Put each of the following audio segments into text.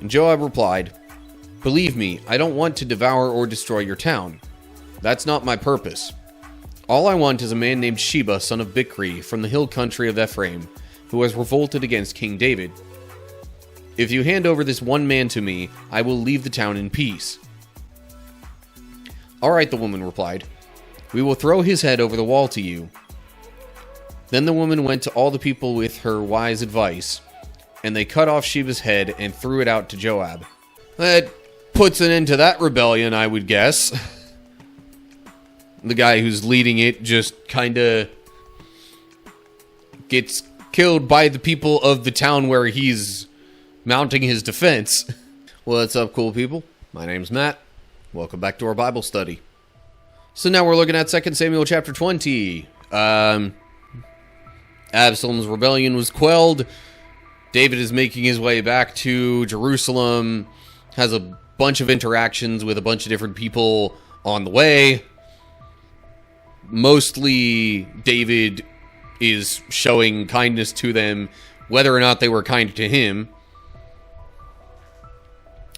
And Joab replied, "Believe me, I don't want to devour or destroy your town. That's not my purpose. All I want is a man named Sheba, son of Bichri, from the hill country of Ephraim, who has revolted against King David. If you hand over this one man to me, I will leave the town in peace." "All right," the woman replied. "We will throw his head over the wall to you." Then the woman went to all the people with her wise advice, and they cut off Sheba's head and threw it out to Joab. That puts an end to that rebellion, I would guess. The guy who's leading it just kind of gets killed by the people of the town where he's mounting his defense. What's up, cool people? My name's Matt. Welcome back to our Bible study. So now we're looking at 2 Samuel chapter 20. Absalom's rebellion was quelled. David is making his way back to Jerusalem. Has a bunch of interactions with a bunch of different people on the way. Mostly David is showing kindness to them, whether or not they were kind to him.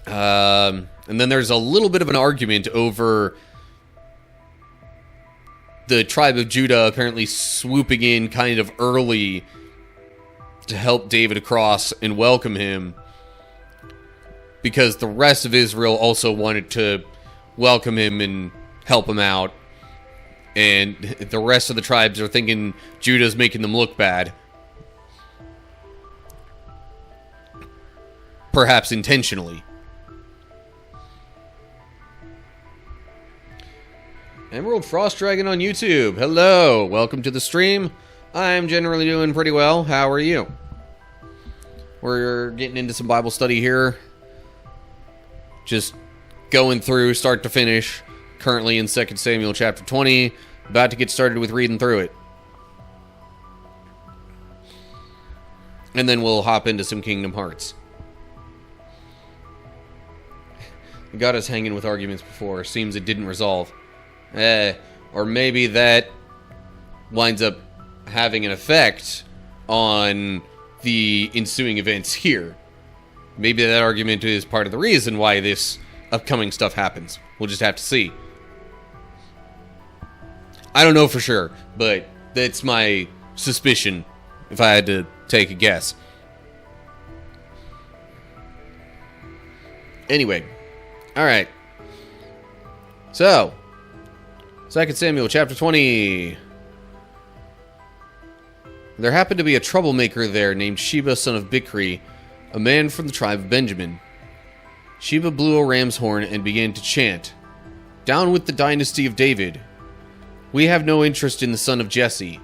And then there's a little bit of an argument over the tribe of Judah apparently swooping in kind of early to help David across and welcome him, because the rest of Israel also wanted to welcome him and help him out. And the rest of the tribes are thinking Judah's making them look bad. Perhaps intentionally. Emerald Frost Dragon on YouTube. Hello, welcome to the stream. I'm generally doing pretty well. How are you? We're getting into some Bible study here. Just going through start to finish. Currently in 2 Samuel chapter 20. About to get started with reading through it. And then we'll hop into some Kingdom Hearts. It got us hanging with arguments before. Seems it didn't resolve. Or maybe that winds up having an effect on the ensuing events here. Maybe that argument is part of the reason why this upcoming stuff happens. We'll just have to see. I don't know for sure, but that's my suspicion if I had to take a guess. Anyway, alright. So, 2 Samuel chapter 20. There happened to be a troublemaker there named Sheba, son of Bichri, a man from the tribe of Benjamin. Sheba blew a ram's horn and began to chant, "Down with the dynasty of David. We have no interest in the son of Jesse.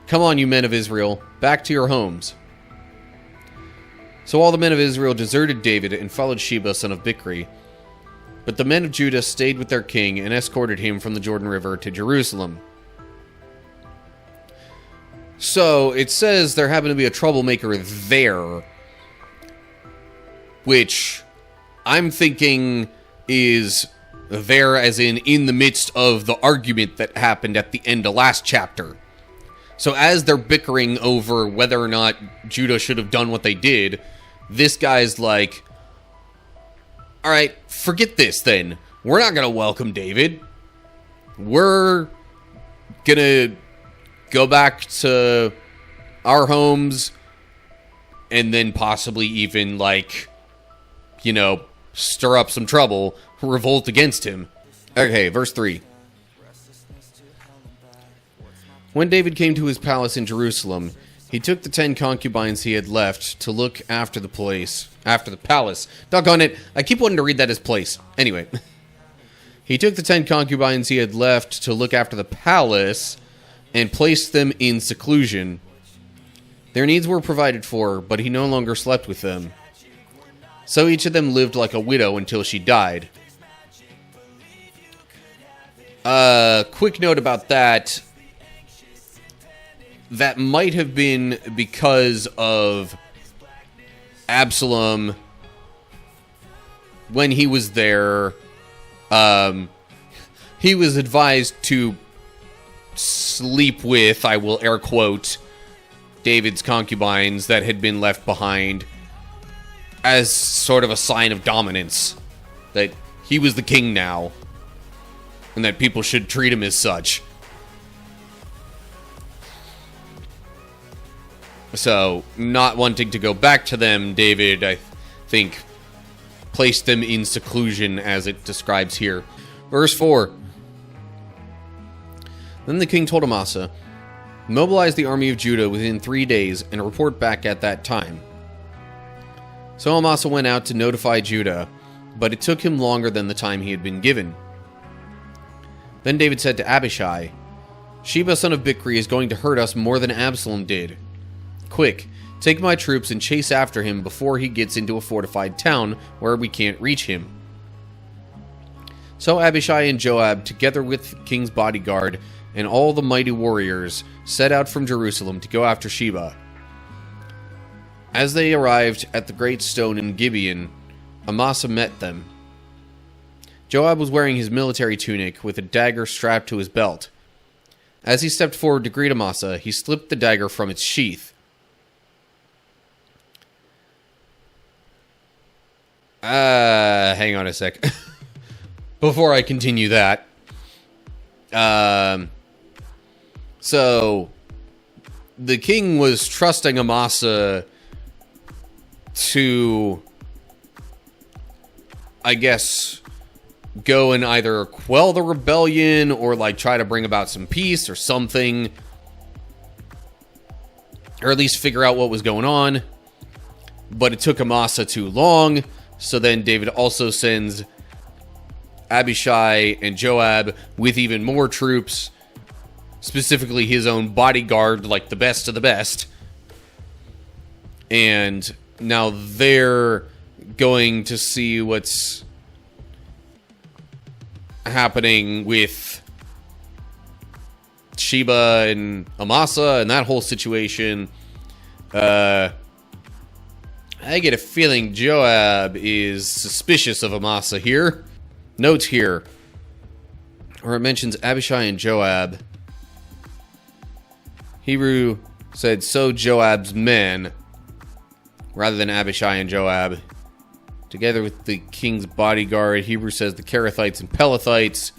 Come on, you men of Israel, back to your homes." So all the men of Israel deserted David and followed Sheba, son of Bichri. But the men of Judah stayed with their king and escorted him from the Jordan River to Jerusalem. So it says there happened to be a troublemaker there, which I'm thinking is there as in the midst of the argument that happened at the end of last chapter. So as they're bickering over whether or not Judah should have done what they did, this guy's like, "Alright, forget this then. We're not going to welcome David. We're going to go back to our homes and then possibly even, like, you know, stir up some trouble, revolt against him." Okay, verse 3. When David came to his palace in Jerusalem, he took the 10 concubines he had left to look after the palace. Doggone it, I keep wanting to read that as place. Anyway. He took the 10 concubines he had left to look after the palace and placed them in seclusion. Their needs were provided for, but he no longer slept with them. So each of them lived like a widow until she died. Quick note about that. That might have been because of Absalom. When he was there, he was advised to sleep with, I will air quote, David's concubines that had been left behind. as sort of a sign of dominance. That he was the king now. And that people should treat him as such. So, not wanting to go back to them, David, I think, placed them in seclusion as it describes here. Verse 4. Then the king told Amasa, mobilize the army of Judah within 3 days and report back at that time. So Amasa went out to notify Judah, but it took him longer than the time he had been given. Then David said to Abishai, Sheba son of Bichri is going to hurt us more than Absalom did. Quick, take my troops and chase after him before he gets into a fortified town where we can't reach him. So Abishai and Joab, together with the king's bodyguard and all the mighty warriors, set out from Jerusalem to go after Sheba. As they arrived at the great stone in Gibeon, Amasa met them. Joab was wearing his military tunic with a dagger strapped to his belt. As he stepped forward to greet Amasa, he slipped the dagger from its sheath. Hang on a sec. Before I continue that. So, the king was trusting Amasa to, I guess, go and either quell the rebellion or, like, try to bring about some peace or something. Or at least figure out what was going on. But it took Amasa too long. So then David also sends Abishai and Joab with even more troops, specifically his own bodyguard, like the best of the best. And now they're going to see what's happening with Sheba and Amasa and that whole situation. I get a feeling Joab is suspicious of Amasa here. Notes here, where it mentions Abishai and Joab. Hebrew said, so Joab's men, rather than Abishai and Joab. Together with the king's bodyguard, Hebrew says the Kerethites and Pelethites.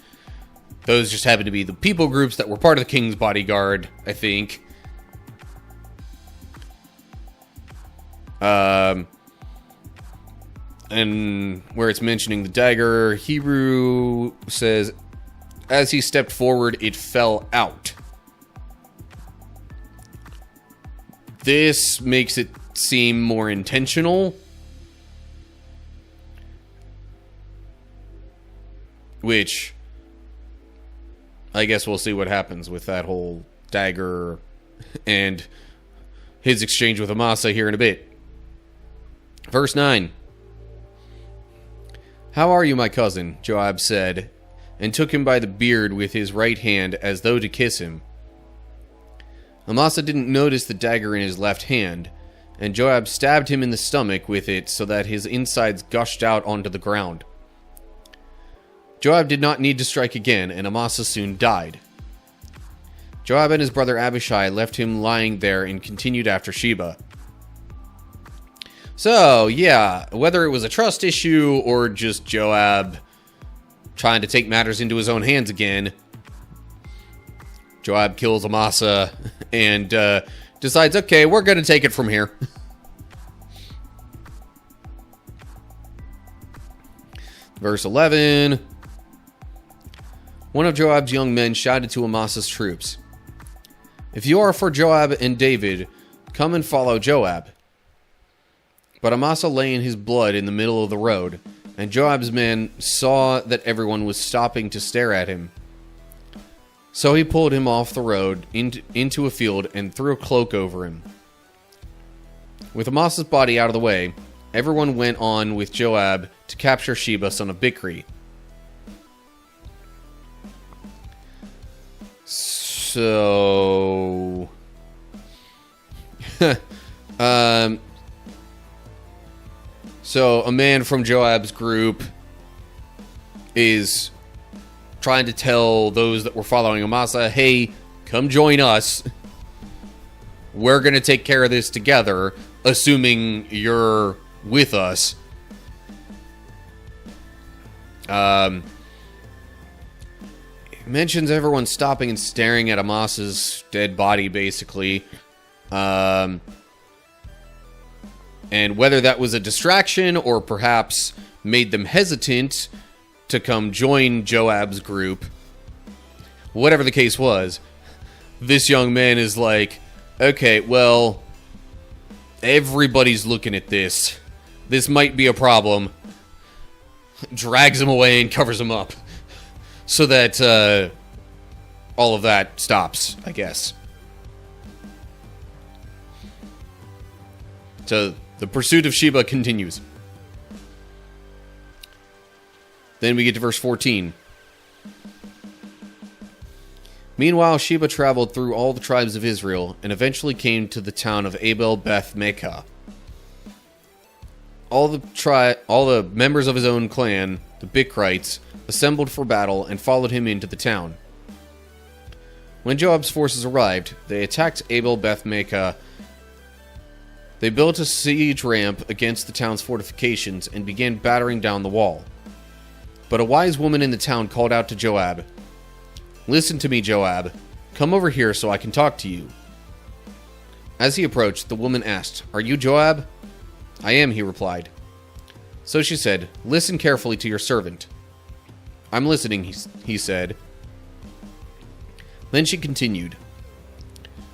Those just happen to be the people groups that were part of the king's bodyguard, I think. And where it's mentioning the dagger, Hebrew says, as he stepped forward, it fell out. This makes it seem more intentional. Which, I guess we'll see what happens with that whole dagger and his exchange with Amasa here in a bit. Verse 9. How are you, my cousin? Joab said, and took him by the beard with his right hand as though to kiss him. Amasa didn't notice the dagger in his left hand, and Joab stabbed him in the stomach with it so that his insides gushed out onto the ground. Joab did not need to strike again, and Amasa soon died. Joab and his brother Abishai left him lying there and continued after Sheba. So, yeah, whether it was a trust issue or just Joab trying to take matters into his own hands again, Joab kills Amasa and decides, okay, we're going to take it from here. Verse 11. One of Joab's young men shouted to Amasa's troops, if you are for Joab and David, come and follow Joab. But Amasa lay in his blood in the middle of the road, and Joab's men saw that everyone was stopping to stare at him. So he pulled him off the road into a field and threw a cloak over him. With Amasa's body out of the way, everyone went on with Joab to capture Sheba son of Bichri. So... So, a man from Joab's group is trying to tell those that were following Amasa, hey, come join us. We're going to take care of this together, assuming you're with us. It mentions everyone stopping and staring at Amas's dead body, basically. And whether that was a distraction or perhaps made them hesitant to come join Joab's group, whatever the case was, this young man is like, okay, well, everybody's looking at this. This might be a problem. Drags him away and covers him up so that all of that stops, I guess. So the pursuit of Sheba continues. Then we get to verse 14. Meanwhile, Sheba traveled through all the tribes of Israel and eventually came to the town of Abel Beth Mecca. All the members of his own clan, the Bichrites, assembled for battle and followed him into the town. When Joab's forces arrived, they attacked Abel Beth Mecca. They built a siege ramp against the town's fortifications and began battering down the wall. But a wise woman in the town called out to Joab, "Listen to me, Joab. Come over here so I can talk to you." As he approached, the woman asked, "Are you Joab?" "I am," he replied. So she said, "Listen carefully to your servant." "I'm listening," he said. Then she continued,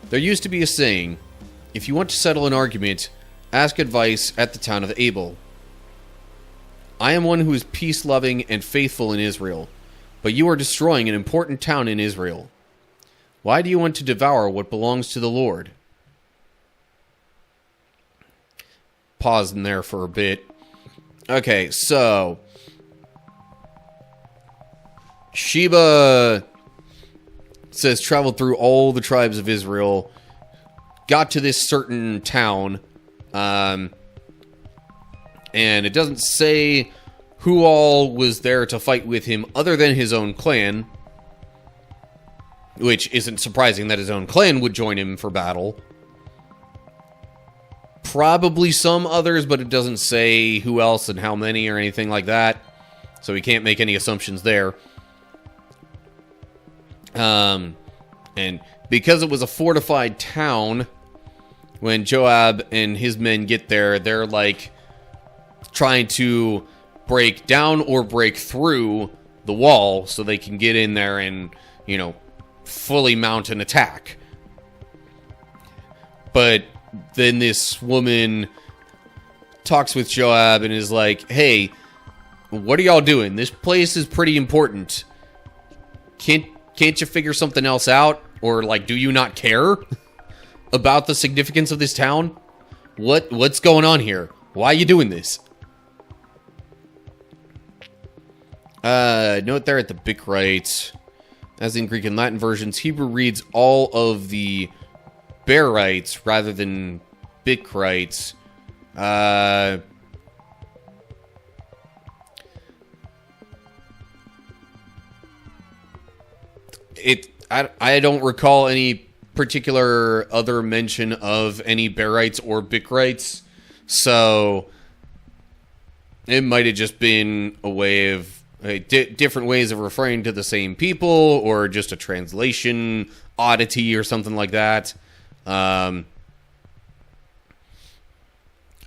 "There used to be a saying, if you want to settle an argument, ask advice at the town of Abel. I am one who is peace-loving and faithful in Israel, but you are destroying an important town in Israel. Why do you want to devour what belongs to the Lord?" Pause in there for a bit. Okay, so Sheba says traveled through all the tribes of Israel, got to this certain town, and it doesn't say who all was there to fight with him other than his own clan, which isn't surprising that his own clan would join him for battle. Probably some others, but it doesn't say who else and how many or anything like that, so we can't make any assumptions there. And because it was a fortified town, when Joab and his men get there, they're like trying to break down or break through the wall so they can get in there and, you know, fully mount an attack. But then this woman talks with Joab and is like, "Hey, what are y'all doing? This place is pretty important. Can't you figure something else out? Or, like, do you not care about the significance of this town? What's going on here? Why are you doing this?" Note there at the Bichrites, as in Greek and Latin versions, Hebrew reads all of the Berites rather than Bichrites. I don't recall any particular other mention of any Berites or Bichrites, so it might have just been a way of different ways of referring to the same people, or just a translation oddity or something like that. I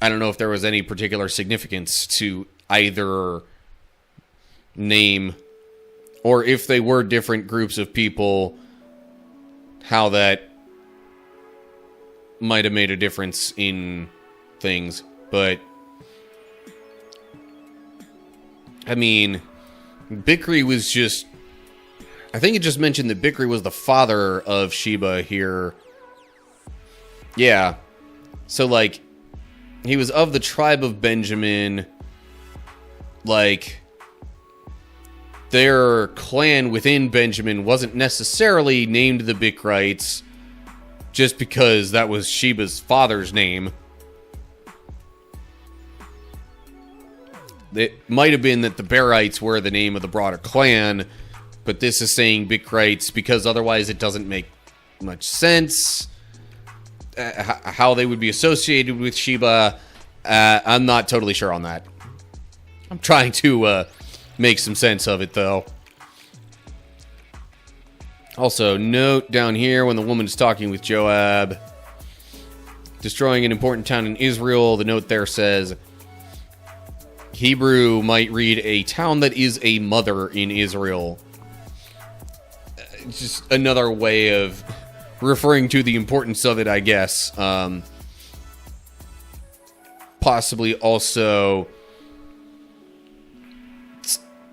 don't know if there was any particular significance to either name, or if they were different groups of people, how that might have made a difference in things. But I mean, Bichri was just, I think it just mentioned that Bichri was the father of Sheba here. Yeah. So, like, he was of the tribe of Benjamin. Like, their clan within Benjamin wasn't necessarily named the Bichrites just because that was Sheba's father's name. It might have been that the Berites were the name of the broader clan, but this is saying Bichrites because otherwise it doesn't make much sense how they would be associated with Sheba. I'm not totally sure on that. I'm trying to make some sense of it, though. Also, note down here when the woman is talking with Joab, destroying an important town in Israel, the note there says, Hebrew might read a town that is a mother in Israel. Just another way of referring to the importance of it, I guess. Possibly also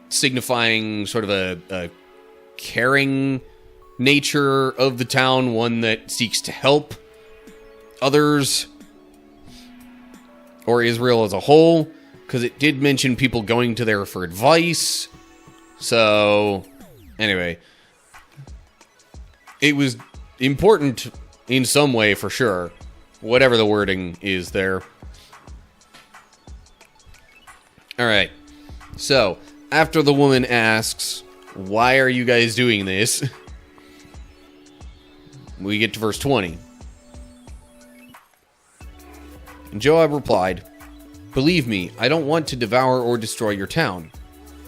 signifying sort of a caring nature of the town, one that seeks to help others, or Israel as a whole, because it did mention people going to there for advice. So, anyway, it was important in some way for sure, whatever the wording is there. Alright, so, after the woman asks, why are you guys doing this? We get to verse 20. And Joab replied, believe me, I don't want to devour or destroy your town.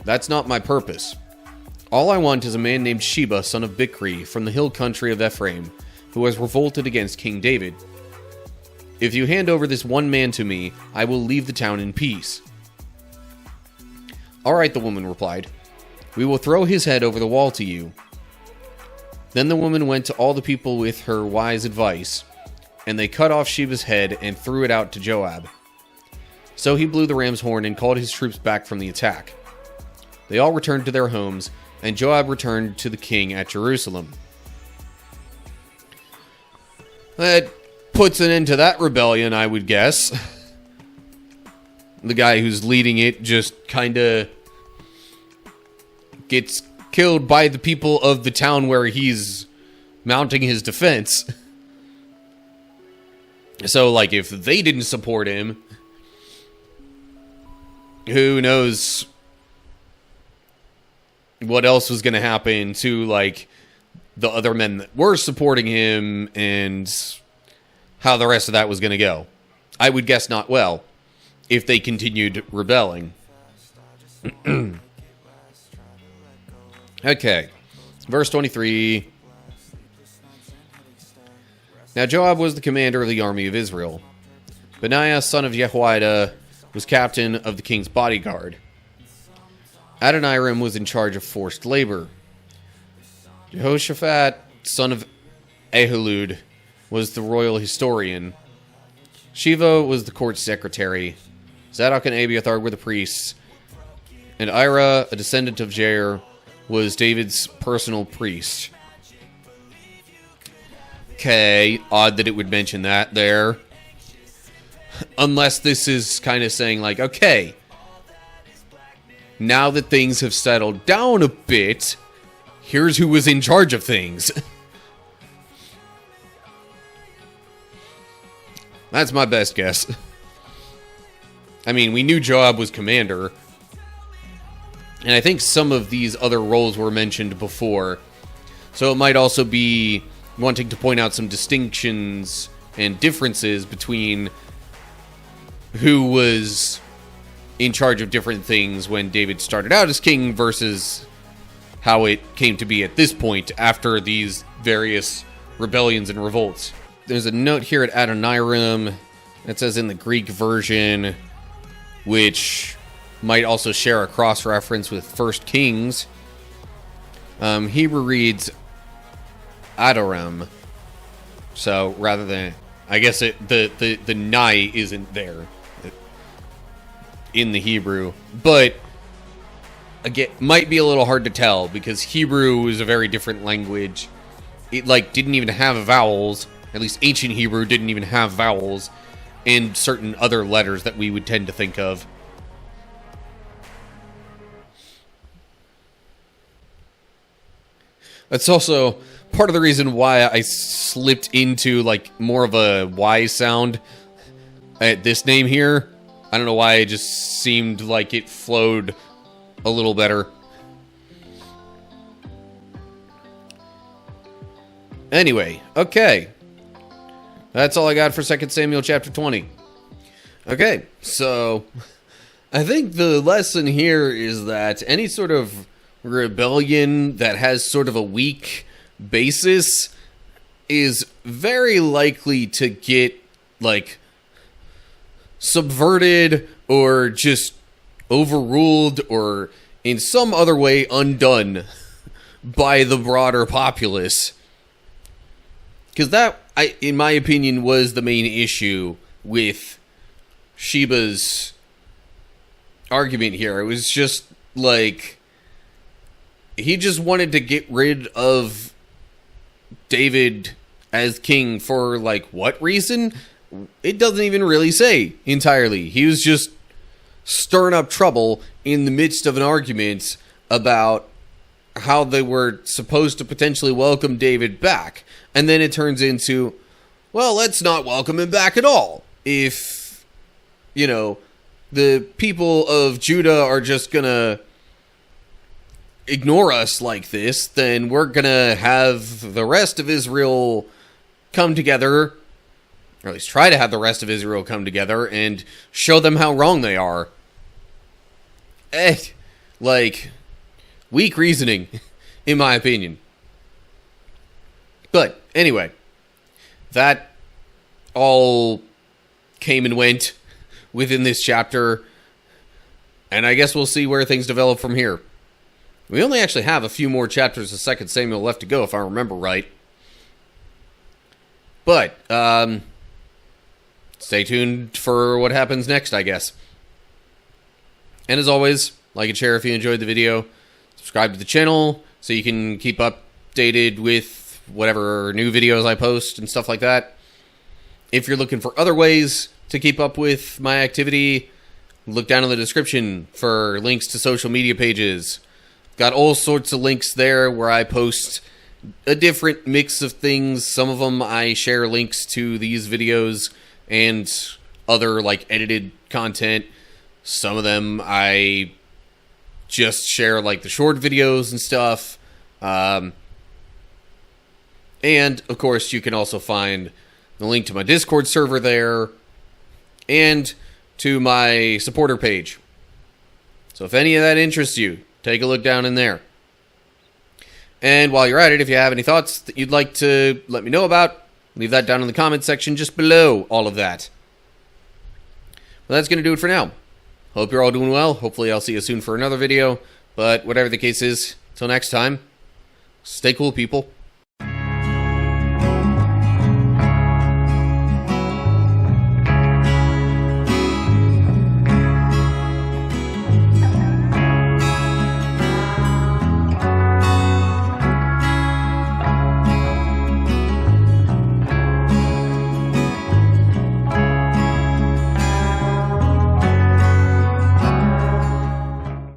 That's not my purpose. All I want is a man named Sheba, son of Bichri, from the hill country of Ephraim, who has revolted against King David. If you hand over this one man to me, I will leave the town in peace. All right, the woman replied. We will throw his head over the wall to you. Then the woman went to all the people with her wise advice, and they cut off Sheba's head and threw it out to Joab. So he blew the ram's horn and called his troops back from the attack. They all returned to their homes, and Joab returned to the king at Jerusalem. That puts an end to that rebellion, I would guess. The guy who's leading it just kind of gets killed by the people of the town where he's mounting his defense. So, like, if they didn't support him, who knows what else was going to happen to, like, the other men that were supporting him and how the rest of that was going to go. I would guess not well if they continued rebelling. Okay, verse 23. Now Joab was the commander of the army of Israel. Benaiah, son of Jehoiada, was captain of the king's bodyguard. Adoniram was in charge of forced labor. Jehoshaphat, son of Ahilud, was the royal historian. Shiva was the court secretary. Zadok and Abiathar were the priests. And Ira, a descendant of Jair, was David's personal priest. Okay, odd that it would mention that there. Unless this is kind of saying like, okay, now that things have settled down a bit, here's who was in charge of things. That's my best guess. I mean, we knew Joab was commander. And I think some of these other roles were mentioned before. So it might also be wanting to point out some distinctions and differences between who was in charge of different things when David started out as king versus how it came to be at this point after these various rebellions and revolts. There's a note here at Adoniram that says in the Greek version, which might also share a cross-reference with 1 Kings. Hebrew reads Adoram. So rather than, I guess the nai isn't there in the Hebrew, but again, might be a little hard to tell because Hebrew is a very different language. It like didn't even have vowels. At least ancient Hebrew didn't even have vowels and certain other letters that we would tend to think of. That's also part of the reason why I slipped into like more of a Y sound at this name here. I don't know why, it just seemed like it flowed a little better. Anyway, okay. That's all I got for 2 Samuel chapter 20. Okay, so I think the lesson here is that any sort of rebellion that has sort of a weak basis is very likely to get, like, subverted or just overruled or in some other way undone by the broader populace. Because that, in my opinion, was the main issue with Sheba's argument here. It was just like he just wanted to get rid of David as king for, like, what reason? It doesn't even really say entirely. He was just stirring up trouble in the midst of an argument about how they were supposed to potentially welcome David back. And then it turns into, well, let's not welcome him back at all. If, you know, the people of Judah are just gonna ignore us like this, then we're gonna have the rest of Israel come together, or at least try to have the rest of Israel come together and show them how wrong they are. Like, weak reasoning, in my opinion. But, anyway, that all came and went within this chapter, and I guess we'll see where things develop from here. We only actually have a few more chapters of 2 Samuel left to go, if I remember right. But, stay tuned for what happens next, I guess. And as always, like and share if you enjoyed the video. Subscribe to the channel so you can keep updated with whatever new videos I post and stuff like that. If you're looking for other ways to keep up with my activity, look down in the description for links to social media pages. Got all sorts of links there where I post a different mix of things. Some of them I share links to these videos and other, like, edited content. Some of them I just share, like, the short videos and stuff. And, of course, you can also find the link to my Discord server there and to my supporter page. So if any of that interests you, take a look down in there. And while you're at it, if you have any thoughts that you'd like to let me know about, leave that down in the comments section just below all of that. Well, that's going to do it for now. Hope you're all doing well. Hopefully I'll see you soon for another video. But whatever the case is, till next time, stay cool, people.